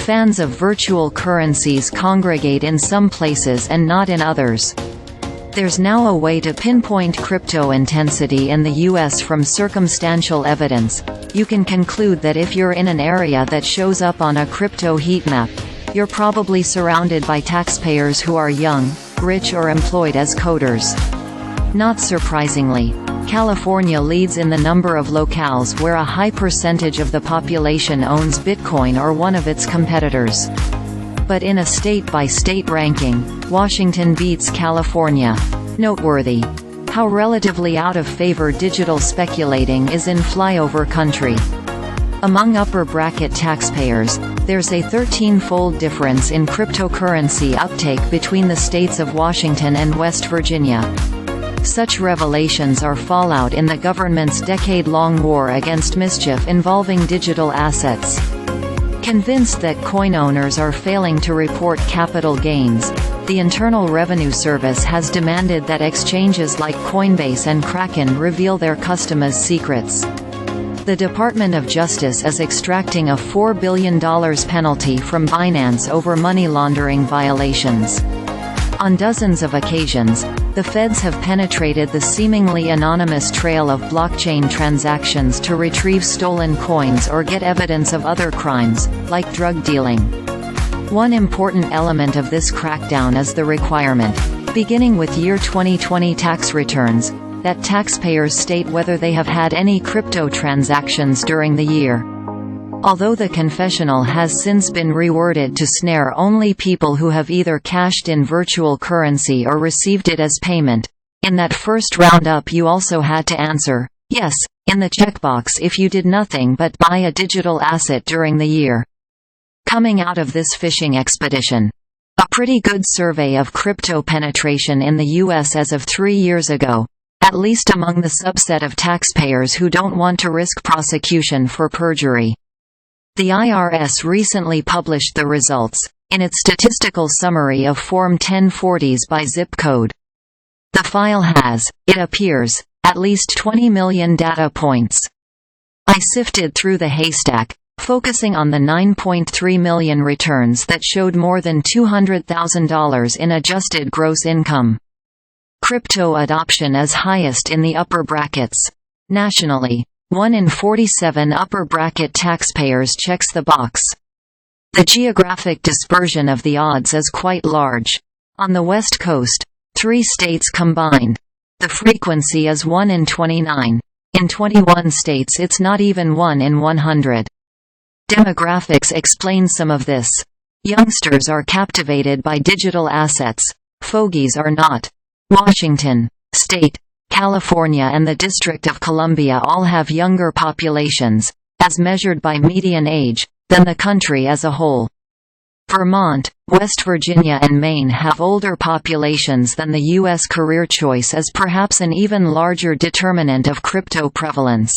Fans of virtual currencies congregate in some places and not in others. There's now a way to pinpoint crypto intensity in the US from circumstantial evidence. You can conclude that if you're in an area that shows up on a crypto heat map, you're probably surrounded by taxpayers who are young, rich or employed as coders. Not surprisingly, California leads in the number of locales where a high percentage of the population owns Bitcoin or one of its competitors. But in a state-by-state ranking, Washington beats California. Noteworthy. How relatively out of favor digital speculating is in flyover country. Among upper-bracket taxpayers, there's a 13-fold difference in cryptocurrency uptake between the states of Washington and West Virginia. Such revelations are fallout in the government's decade-long war against mischief involving digital assets. Convinced that coin owners are failing to report capital gains, the Internal Revenue Service has demanded that exchanges like Coinbase and Kraken reveal their customers' secrets. The Department of Justice is extracting a $4 billion penalty from Binance over money laundering violations. On dozens of occasions, the feds have penetrated the seemingly anonymous trail of blockchain transactions to retrieve stolen coins or get evidence of other crimes, like drug dealing. One important element of this crackdown is the requirement, beginning with year 2020 tax returns, that taxpayers state whether they have had any crypto transactions during the year. Although the confessional has since been reworded to snare only people who have either cashed in virtual currency or received it as payment, in that first roundup you also had to answer, yes, in the checkbox if you did nothing but buy a digital asset during the year. Coming out of this phishing expedition, a pretty good survey of crypto penetration in the US as of 3 years ago, at least among the subset of taxpayers who don't want to risk prosecution for perjury. The IRS recently published the results, in its statistical summary of Form 1040s by zip code. The file has, it appears, at least 20 million data points. I sifted through the haystack, focusing on the 9.3 million returns that showed more than $200,000 in adjusted gross income. Crypto adoption is highest in the upper brackets. Nationally, 1 in 47 upper-bracket taxpayers checks the box. The geographic dispersion of the odds is quite large. On the West Coast, 3 states combined. The frequency is 1 in 29. In 21 states it's not even 1 in 100. Demographics explain some of this. Youngsters are captivated by digital assets. Fogies are not. Washington State, California and the District of Columbia all have younger populations, as measured by median age, than the country as a whole. Vermont, West Virginia and Maine have older populations than the U.S. Career choice is perhaps an even larger determinant of crypto prevalence.